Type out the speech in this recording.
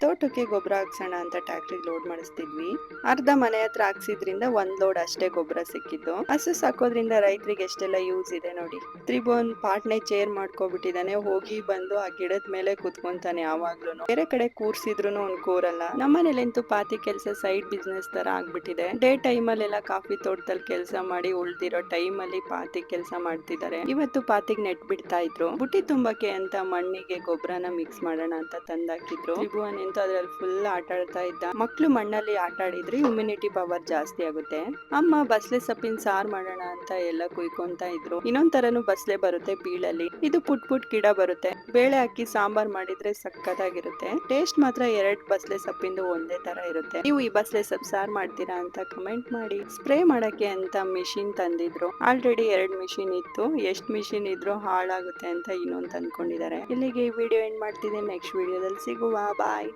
ತೋಟಕ್ಕೆ ಗೊಬ್ಬರ ಹಾಕ್ಸೋಣ ಅಂತ ಟ್ಯಾಕ್ಟ್ರಿಗೆ ಲೋಡ್ ಮಾಡಿಸ್ತಿದ್ವಿ. ಅರ್ಧ ಮನೆ ಹತ್ರ ಹಾಕ್ಸಿದ್ರಿಂದ ಒಂದ್ ಲೋಡ್ ಅಷ್ಟೇ ಗೊಬ್ಬರ ಸಿಕ್ಕಿದ್ದು. ಹಸು ಸಾಕೋದ್ರಿಂದ ರೈತರಿಗೆ ಎಷ್ಟೆಲ್ಲ ಯೂಸ್ ಇದೆ ನೋಡಿ. ತ್ರಿಭುವನ್ ಪಾಟ್ನೆ ಚೇರ್ ಮಾಡ್ಕೊಬಿಟ್ಟಿದಾನೆ, ಹೋಗಿ ಬಂದು ಆ ಗಿಡದ ಮೇಲೆ ಕುತ್ಕೊಂತಾನೆ ಯಾವಾಗ್ಲೂನು. ಬೇರೆ ಕಡೆ ಕೂರ್ಸಿದ್ರುನು ಅವ್ನ್ ಕೂರಲ್ಲ. ನಮ್ಮನೇಲಂತೂ ಪಾತಿ ಕೆಲ್ಸ ಸೈಡ್ ಬಿಸ್ನೆಸ್ ತರ ಆಗ್ಬಿಟ್ಟಿದೆ. ಡೇ ಟೈಮ್ ಅಲ್ಲೆಲ್ಲ ಕಾಫಿ ತೋಟದಲ್ಲಿ ಕೆಲಸ ಮಾಡಿ ಉಳ್ದಿರೋ ಟೈಮ್ ಅಲ್ಲಿ ಪಾತಿ ಕೆಲಸ ಮಾಡ್ತಿದ್ದಾರೆ. ಇವತ್ತು ಪಾತಿಗೆ ನೆಟ್ ಬಿಡ್ತಾ ಇದ್ರು. ಬುಟ್ಟಿ ತುಂಬಕ್ಕೆ ಅಂತ ಮಣ್ಣಿಗೆ ಗೊಬ್ಬರನ ಮಿಕ್ಸ್ ಮಾಡೋಣ ಅಂತ ತಂದಾಕಿದ್ರು. ತ್ರಿಭುವನ್ ಅಂತೂ ಅದ್ರಲ್ಲಿ ಫುಲ್ ಆಟ ಆಡ್ತಾ ಇದ್ದ. ಮಕ್ಳು ಮಣ್ಣಲ್ಲಿ ಆಟ ಆಡಿದ್ರೆ ಇಮ್ಯುನಿಟಿ ಪವರ್ ಜಾಸ್ತಿ ಆಗುತ್ತೆ. ಅಮ್ಮ ಬಸ್ಲೆ ಸೊಪ್ಪಿನ ಸಾರ್ ಮಾಡೋಣ ಅಂತ ಎಲ್ಲ ಕುಯ್ಕೊಂತ ಇದ್ರು. ಇನ್ನೊಂದ್ ತರನು ಬಸ್ಲೆ ಬರುತ್ತೆ ಬೀಳಲ್ಲಿ. ಇದು ಪುಟ್ ಗಿಡ ಬರುತ್ತೆ. ಬೇಳೆ ಹಾಕಿ ಸಾಂಬಾರ್ ಮಾಡಿದ್ರೆ ಸಕ್ಕತ್ತಾಗಿರುತ್ತೆ. ಟೇಸ್ಟ್ ಮಾತ್ರ ಎರಡ್ ಬಸ್ಲೆ ಸೊಪ್ಪಿಂದು ಒಂದೇ ತರ ಇರುತ್ತೆ. ನೀವು ಈ ಬಸ್ಲೆ ಸೊಪ್ಪು ಸಾರ್ ಮಾಡ್ತೀರಾ ಅಂತ ಕಮೆಂಟ್ ಮಾಡಿ. ಸ್ಪ್ರೇ ಮಾಡಕ್ಕೆ ಅಂತ ಮಿಷಿನ್ ತಂದಿದ್ರು. ಆಲ್ರೆಡಿ 2 ಮಿಷಿನ್ ಇತ್ತು. ಎಷ್ಟ್ ಮಿಷಿನ್ ಇದ್ರು ಹಾಳಾಗುತ್ತೆ ಅಂತ ಇನ್ನೊಂದು ತಂದ್ಕೊಂಡಿದ್ದಾರೆ. ಇಲ್ಲಿಗೆ ಈ ವಿಡಿಯೋ ಎಂಡ್ ಮಾಡ್ತಿದ್ದೀನಿ. ನೆಕ್ಸ್ಟ್ ವಿಡಿಯೋದಲ್ಲಿ ಸಿಗುವ. ಬಾಯ್.